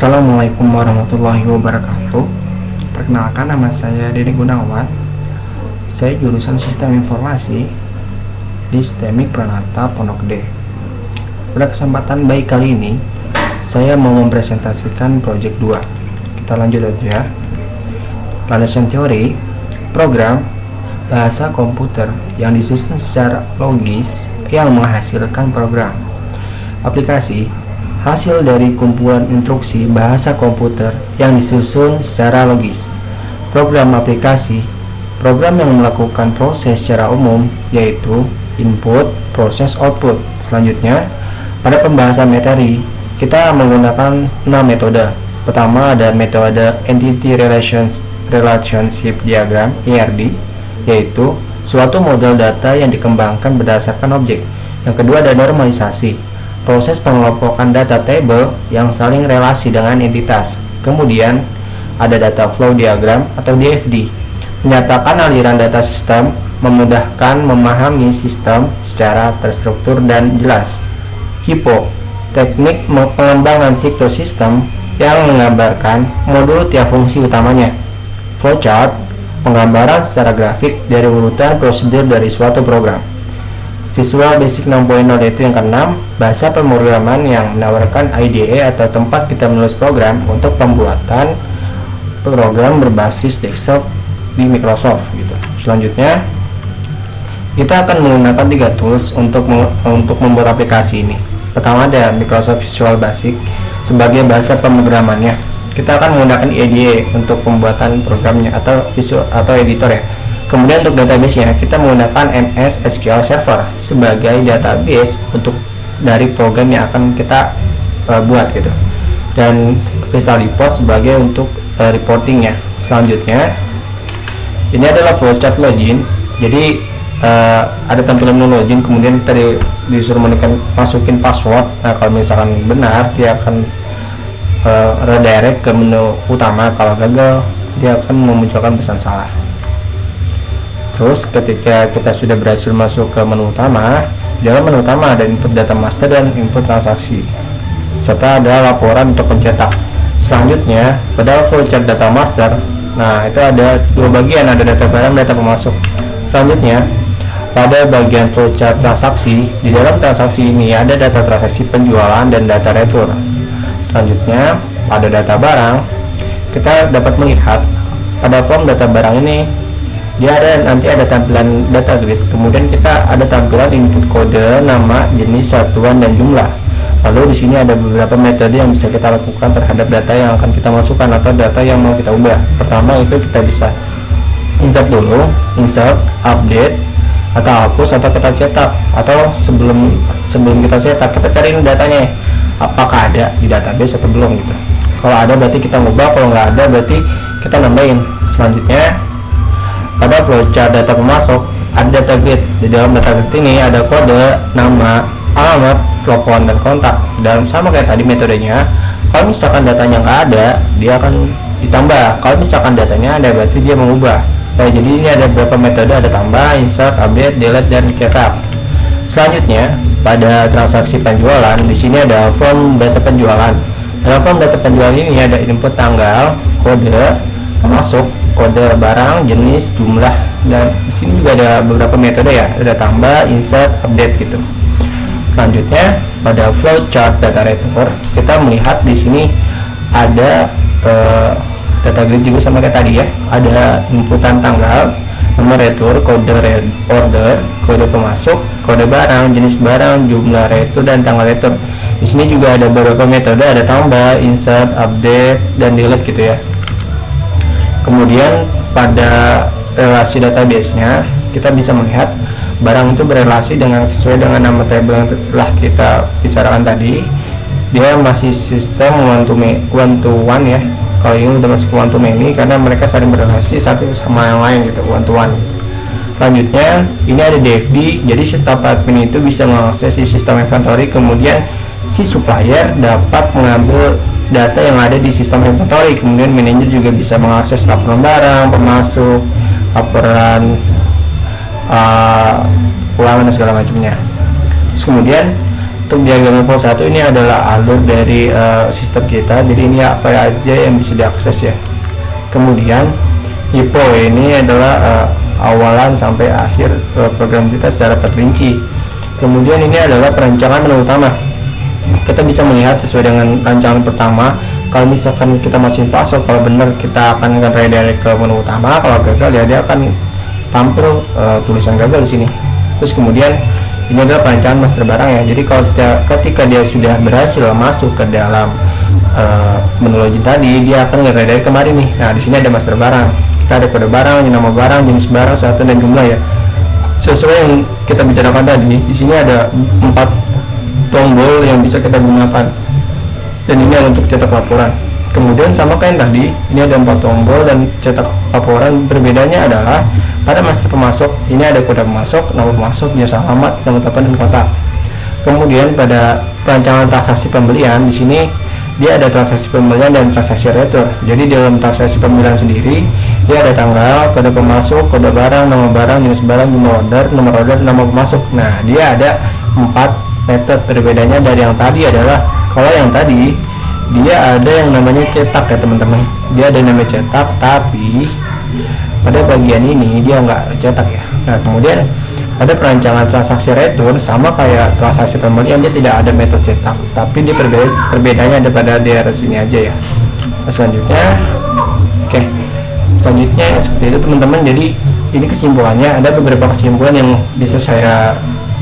Assalamualaikum warahmatullahi wabarakatuh. Perkenalkan, nama saya Dede Gunawan. Saya jurusan Sistem Informasi di STEMIK Pranata Pondok Gede. Pada kesempatan baik kali ini, saya mau mempresentasikan project 2. Kita lanjut aja. Landasan teori, program bahasa komputer yang disusun secara logis yang menghasilkan program. Aplikasi, hasil dari kumpulan instruksi bahasa komputer yang disusun secara logis. Program aplikasi, program yang melakukan proses secara umum, yaitu input, proses, output. Selanjutnya, pada pembahasan materi, kita menggunakan 6 metode. Pertama ada metode Entity Relationship Diagram, ERD, yaitu suatu model data yang dikembangkan berdasarkan objek. Yang kedua ada normalisasi, proses pengelompokan data table yang saling relasi dengan entitas. Kemudian ada data flow diagram atau DFD, menyatakan aliran data sistem, memudahkan memahami sistem secara terstruktur dan jelas. Hypo, teknik pengembangan siklus sistem yang menggambarkan modul tiap fungsi utamanya. Flowchart, penggambaran secara grafik dari urutan prosedur dari suatu program. Visual Basic 6.0 yaitu yang keenam, bahasa pemrograman yang menawarkan IDE atau tempat kita menulis program untuk pembuatan program berbasis desktop di Microsoft gitu. Selanjutnya kita akan menggunakan 3 tools untuk membuat aplikasi ini. Pertama ada Microsoft Visual Basic sebagai bahasa pemrogramannya. Kita akan menggunakan IDE untuk pembuatan programnya atau editor ya. Kemudian untuk database-nya kita menggunakan MS SQL Server sebagai database untuk dari program yang akan kita buat gitu. Dan Crystal Report sebagai untuk reportingnya. Selanjutnya ini adalah flowchart login. Jadi ada tampilan menu login, kemudian kita disuruh masukin password. Nah, kalau misalkan benar dia akan redirect ke menu utama, kalau gagal dia akan memunculkan pesan salah. Terus ketika kita sudah berhasil masuk ke menu utama, di dalam menu utama ada input data master dan input transaksi, serta ada laporan untuk pencetak. Selanjutnya pada flowchart data master, nah itu ada 2 bagian, ada data barang, data pemasok. Selanjutnya pada bagian flowchart transaksi, di dalam transaksi ini ada data transaksi penjualan dan data retur. Selanjutnya pada data barang, kita dapat melihat pada form data barang ini dia nanti ada tampilan data grid, kemudian kita ada tampilan input kode, nama, jenis, satuan, dan jumlah. Lalu di sini ada beberapa metode yang bisa kita lakukan terhadap data yang akan kita masukkan atau data yang mau kita ubah. Pertama itu kita bisa insert dulu, insert, update, atau hapus, atau kita cetak, atau sebelum kita cetak kita cariin datanya apakah ada di database atau belum gitu. Kalau ada berarti kita ngubah, kalau nggak ada berarti kita nambahin. Selanjutnya pada flowchart data pemasok ada data grid. Di dalam data grid ini ada kode, nama, alamat, telepon, dan kontak. Dalam sama kayak tadi metodenya, kalau misalkan datanya nggak ada dia akan ditambah, kalau misalkan datanya ada berarti dia mengubah. Nah, jadi ini ada beberapa metode, ada tambah, insert, update, delete, dan cetak. Selanjutnya pada transaksi penjualan, di sini ada form data penjualan. Dalam form data penjualan ini ada input tanggal, kode, pemasok, kode barang, jenis, jumlah, dan di sini juga ada beberapa metode ya, ada tambah, insert, update gitu. Selanjutnya pada flowchart data retur, kita melihat di sini ada data grid juga sama kayak tadi ya, ada inputan tanggal, nomor retur, kode order, kode pemasok, kode barang, jenis barang, jumlah retur, dan tanggal retur. Di sini juga ada beberapa metode, ada tambah, insert, update, dan delete gitu ya. Kemudian pada relasi database-nya kita bisa melihat barang itu berelasi sesuai dengan nama table yang telah kita bicarakan tadi. Dia masih sistem one to one ya. Kalau ini udah masuk one to many karena mereka saling berelasi satu sama yang lain gitu, one to one. Selanjutnya ini ada DFD, jadi setiap admin itu bisa mengakses si sistem inventory, kemudian si supplier dapat mengambil data yang ada di sistem inventory, kemudian manajer juga bisa mengakses laporan barang, pemasok, laporan keuangan dan segala macamnya. Terus kemudian Untuk diagram level 1 ini adalah alur dari sistem kita, jadi ini apa aja yang bisa diakses ya. Kemudian IPO ini adalah awalan sampai akhir program kita secara terperinci. Kemudian ini adalah perancangan menu utama. Kita bisa melihat sesuai dengan rancangan pertama, kalau misalkan kita masih password, kalau benar kita akan redirect ke menu utama, kalau gagal ya dia akan tampil tulisan gagal di sini. Terus kemudian ini adalah perancangan master barang ya. Jadi kalau ketika dia sudah berhasil masuk ke dalam menu login tadi, dia akan nge-redirect kemarin nih. Nah, di sini ada master barang. Kita ada kode barang, nama barang, jenis barang, satu dan jumlah ya. Sesuai yang kita bicarakan tadi, di sini ada 4 tombol yang bisa kita gunakan. Dan ini untuk cetak laporan. Kemudian sama kayak tadi, ini ada 4 tombol dan cetak laporan. Berbedanya adalah pada master pemasok, ini ada kode pemasok, nama pemasok, jenis alamat, nama telepon dan kota. Kemudian pada perancangan transaksi pembelian, di sini dia ada transaksi pembelian dan transaksi retur. Jadi dalam transaksi pembelian sendiri, dia ada tanggal, kode pemasok, kode barang, nama barang, jenis barang, jumlah order, nomor order, nama pemasok. Nah, dia ada 4 metode. Perbedaannya dari yang tadi adalah, kalau yang tadi dia ada yang namanya cetak ya teman-teman. Dia ada namanya cetak, tapi pada bagian ini dia nggak cetak ya. Nah, kemudian ada perancangan transaksi retur, sama kayak transaksi pembelian, dia tidak ada metode cetak, tapi dia perbedaannya ada pada daerah sini aja ya. Nah, selanjutnya selanjutnya seperti itu teman-teman. Jadi ini kesimpulannya, ada beberapa kesimpulan yang bisa saya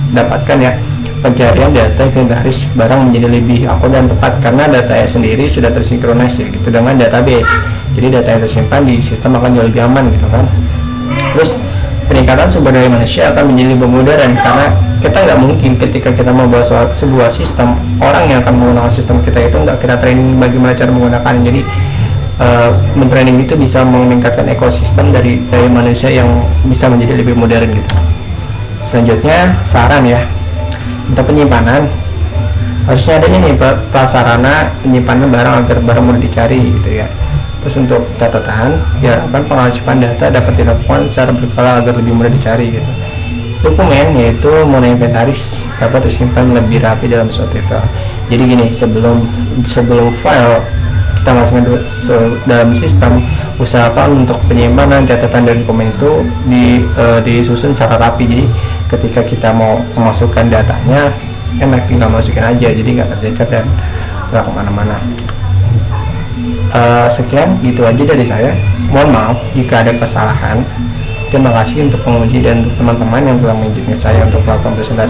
dapatkan ya. Pencarian data inventaris barang menjadi lebih akurat dan tepat karena datanya sendiri sudah tersinkronis ya gitu dengan database. Jadi data yang tersimpan di sistem akan jauh lebih aman gitu kan. Terus peningkatan sumber daya manusia akan menjadi lebih modern karena kita nggak mungkin ketika kita mau bahas soal sebuah sistem, orang yang akan menggunakan sistem kita itu nggak kita training bagaimana cara menggunakan. Jadi mentraining itu bisa meningkatkan ekosistem dari manusia yang bisa menjadi lebih modern gitu. Selanjutnya saran ya, untuk penyimpanan harusnya adanya nih prasarana penyimpanan barang agar barang mudah dicari gitu ya. Terus untuk catatan, diharapkan pengarsipan data dapat dilakukan secara berkala agar lebih mudah dicari gitu. Dokumen yaitu mono inventaris dapat tersimpan lebih rapi dalam suatu file. Jadi gini, sebelum file kita masukkan dalam sistem, usahakan untuk penyimpanan catatan dan dokumen itu disusun secara rapi. Jadi ketika kita mau memasukkan datanya, enak tinggal masukin aja, jadi nggak tercecer dan nggak kemana-mana. Sekian gitu aja dari saya. Mohon maaf jika ada kesalahan. Terima kasih untuk penguji dan untuk teman-teman yang telah mengizinkan saya untuk melakukan presentasi.